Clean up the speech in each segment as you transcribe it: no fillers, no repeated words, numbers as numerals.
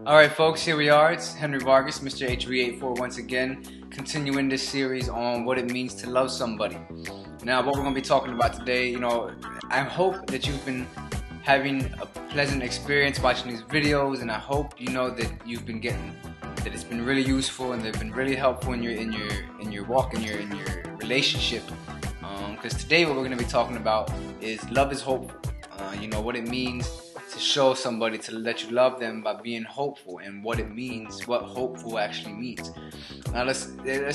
Alright folks, here we are. It's Henry Vargas, Mr. HV84 once again, continuing this series on what it means to love somebody. Now what we're going to be talking about today, I hope that you've been having a pleasant experience watching these videos, and I hope that you've been getting, that it's been really useful and they've been really helpful in your walk, in your relationship. Because today what we're going to be talking about is love is hopeful. What it means to show somebody to let you love them by being hopeful, and what it means, what hopeful actually means. Now let's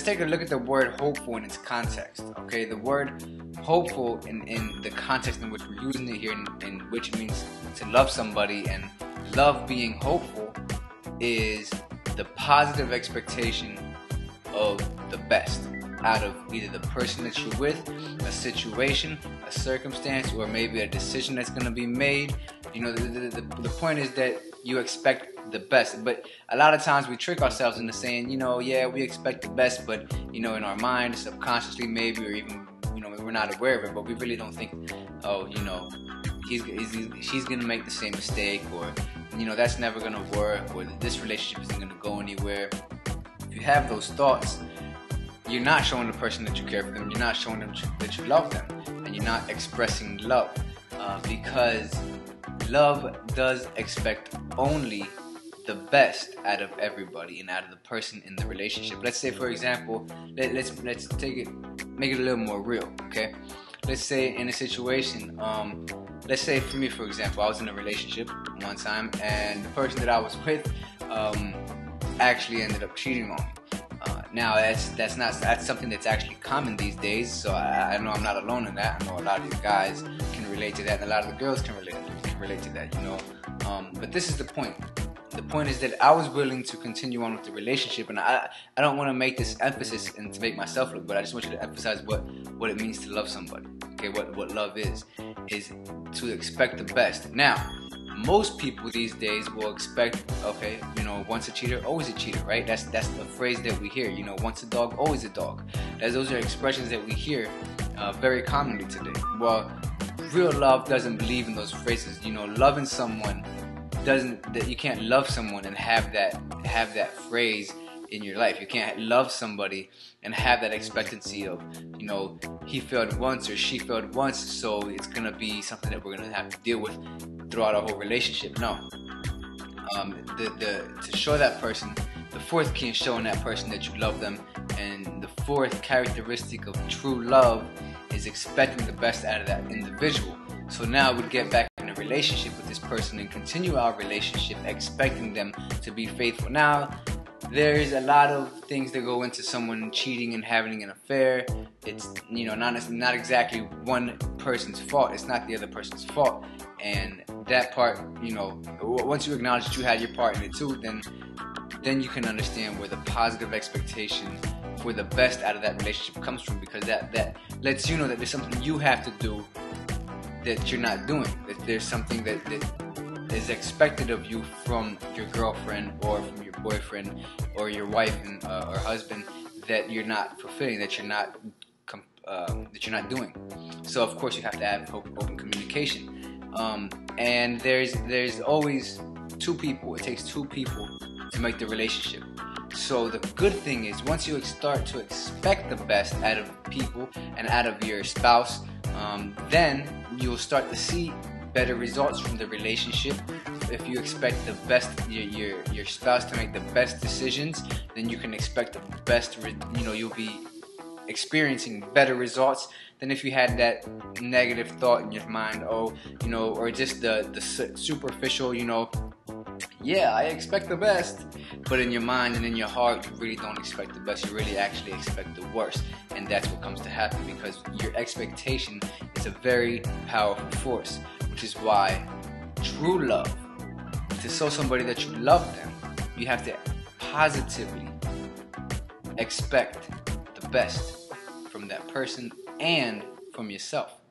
take a look at the word hopeful in its context. Okay, the word hopeful in the context in which we're using it here, in which it means to love somebody, and love being hopeful is the positive expectation of the best out of either the person that you're with, a situation, a circumstance, or maybe a decision that's going to be made. The point is that you expect the best, but a lot of times we trick ourselves into saying, yeah, we expect the best, but in our mind, subconsciously maybe, or even we're not aware of it, but we really don't think, oh, she's gonna make the same mistake, or that's never gonna work, or this relationship isn't gonna go anywhere. If you have those thoughts, you're not showing the person that you care for them, you're not showing them that you love them, and you're not expressing love, because love does expect only the best out of everybody and out of the person in the relationship. Let's say, for example, let's take it, make it a little more real, okay? Let's say in a situation, let's say for me, for example, I was in a relationship one time, and the person that I was with actually ended up cheating on me. Now that's something that's actually common these days, so I know I'm not alone in that. I know a lot of you guys can relate to that, and a lot of the girls can relate to that, but this is the point. The point is that I was willing to continue on with the relationship, and I don't want to make this emphasis and to make myself look, but I just want you to emphasize what it means to love somebody. Okay, what love is to expect the best. Now, most people these days will expect, okay, once a cheater, always a cheater, right? That's the phrase that we hear. Once a dog, always a dog. Those are expressions that we hear very commonly today. Well, real love doesn't believe in those phrases. Loving someone that you can't love someone and have that phrase in your life. You can't love somebody and have that expectancy of, he failed once or she failed once, so it's gonna be something that we're gonna have to deal with throughout our whole relationship. No. To show that person, the fourth key in showing that person that you love them, and the fourth characteristic of true love is expecting the best out of that individual. So now we'd get back in a relationship with this person and continue our relationship expecting them to be faithful. Now, there's a lot of things that go into someone cheating and having an affair. It's not exactly one person's fault. It's not the other person's fault. And that part, once you acknowledge that you had your part in it too, then you can understand where the positive expectation for the best out of that relationship comes from, because that lets you know that there's something you have to do that you're not doing. That there's something that is expected of you from your girlfriend or from your boyfriend or your wife or husband that you're not fulfilling, that you're not doing. So of course you have to have open communication. And there's always two people. It takes two people to make the relationship. So the good thing is, once you start to expect the best out of people and out of your spouse, then you'll start to see better results from the relationship. If you expect the best, your spouse to make the best decisions, then you can expect the best. You'll be experiencing better results than if you had that negative thought in your mind, or just the superficial, yeah, I expect the best, but in your mind and in your heart you really don't expect the best. You really actually expect the worst, and that's what comes to happen, because your expectation is a very powerful force, which is why true love, to show somebody that you love them, you have to positively expect the best from that person and from yourself,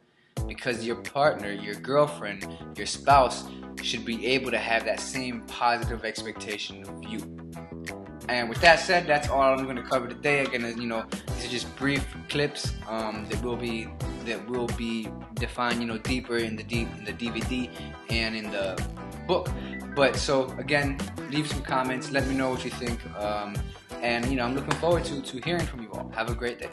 because your partner, your girlfriend, your spouse should be able to have that same positive expectation of you. And with that said, that's all I'm going to cover today. Again, these are just brief clips that will be defined, deeper in the DVD and in the book. But so again, leave some comments. Let me know what you think. And I'm looking forward to hearing from you all. Have a great day.